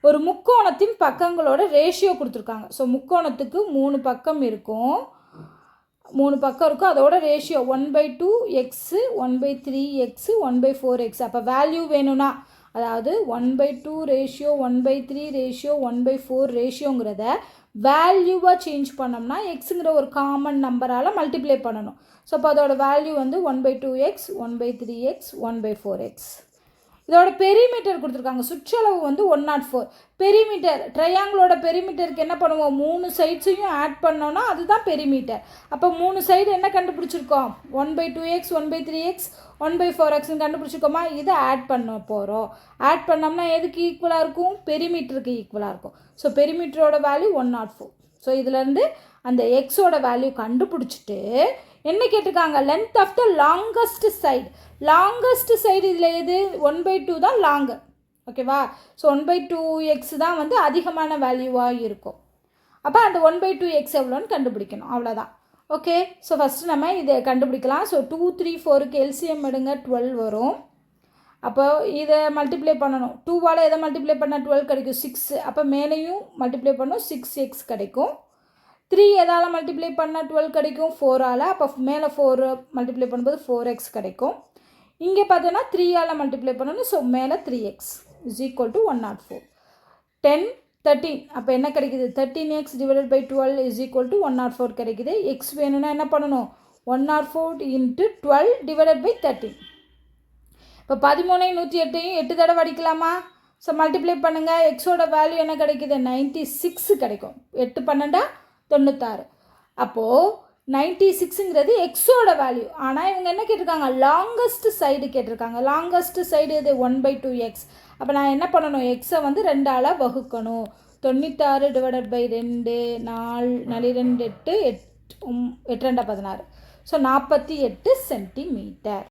ஒரு முக்கோணத்தின் பக்கங்களோட ரேஷியோ கொடுத்துருக்காங்க. ஸோ முக்கோணத்துக்கு 3 பக்கம் இருக்கும், 3 பக்கம் இருக்கும், அதோட ரேஷியோ 1/2 எக்ஸு, 1/3 எக்ஸு, 1/4 எக்ஸ். அப்போ வேல்யூ வேணும்னா, அதாவது 1/2 ரேஷியோ, 1/3 ரேஷியோ, 1/4 ரேஷியோங்கிறத வேல்யூவாக சேஞ்ச் பண்ணோம்னா எக்ஸுங்கிற ஒரு காமன் நம்பரால் மல்டிப்ளை பண்ணணும். ஸோ அப்போ அதோட வேல்யூ வந்து 1/2x, 1/3x, 1/4x. இதோட பெரிமீட்டர் கொடுத்துருக்காங்க. சுற்றளவு வந்து 104. பெரிமீட்டர், ட்ரையாங்கிளோட பெரிமீட்டருக்கு என்ன பண்ணுவோம், 3 சைட்ஸையும் ஆட் பண்ணோன்னா அதுதான் பெரிமீட்டர். அப்போ 3 சைடு என்ன கண்டுபிடிச்சிருக்கோம், 1/2x, 1/3x, 1/4xன்னு கண்டுபிடிச்சிருக்கோமா. இதை ஆட் பண்ண போகிறோம். ஆட் பண்ணோம்னா எதுக்கு ஈக்குவலாக இருக்கும், பெரிமீட்டருக்கு ஈக்குவலாக இருக்கும். So பெரிமீட்டரோட value 104. ஸோ இதுலேருந்து அந்த எக்ஸோட வேல்யூ கண்டுபிடிச்சிட்டு என்ன கேட்டிருக்காங்க, length of the longest side. Longest side இதில் எது, 1/2 தான் லாங்கு. ஓகேவா. ஸோ 1/2x தான் வந்து அதிகமான வேல்யூவாக இருக்கும். அப்போ அந்த 1/2x எவ்வளோன்னு கண்டுபிடிக்கணும், அவ்வளோதான். ஓகே. ஸோ ஃபஸ்ட்டு நம்ம இதை கண்டுபிடிக்கலாம். ஸோ 2, 3, 4க்கு எல்சிஎம் எடுங்க, 12 வரும். அப்போ இதை மல்டிப்ளை பண்ணணும். 2வால் எதை மல்டிப்ளை பண்ணால் 12 கிடைக்கும், 6. அப்போ மேலேயும் மல்டிப்ளை பண்ணணும், 6x கிடைக்கும். 3 எதால் மல்டிப்ளை பண்ணால் 12 கிடைக்கும், 4ஆல். அப்போ மேலே 4 மல்டிப்ளை பண்ணும்போது 4x கிடைக்கும். இங்கே பார்த்தோன்னா 3ஆல் மல்டிப்ளை பண்ணணும். ஸோ மேலே 3x இஸ் ஈக்குவல் டு 104. 10, 13. அப்போ என்ன கிடைக்குது, 13x divided by 12 is equal to 104 கிடைக்குது. எக்ஸ் வேணும்னா என்ன பண்ணணும், 104 இன்ட்டு 12 டிவைடட் பை 13. இப்போ 13 108 8 தடவை அடிக்கலாமா. ஸோ மல்டிப்ளை பண்ணுங்கள். எக்ஸோட வேல்யூ என்ன கிடைக்குது, 96 கிடைக்கும். 8 12 96. அப்போது 96ங்கிறது எக்ஸோட வேல்யூ. ஆனால் இவங்க என்ன கேட்டிருக்காங்க, லாங்கஸ்ட் சைடு கேட்டிருக்காங்க. லாங்கஸ்ட் சைடு இது 1/2x. அப்போ நான் என்ன பண்ணணும், எக்ஸை வந்து 2ஆல் வகுக்கணும். 96 டிவைடட் பை 2, 4 2 8 8 8 2 16. So 48 centimetre.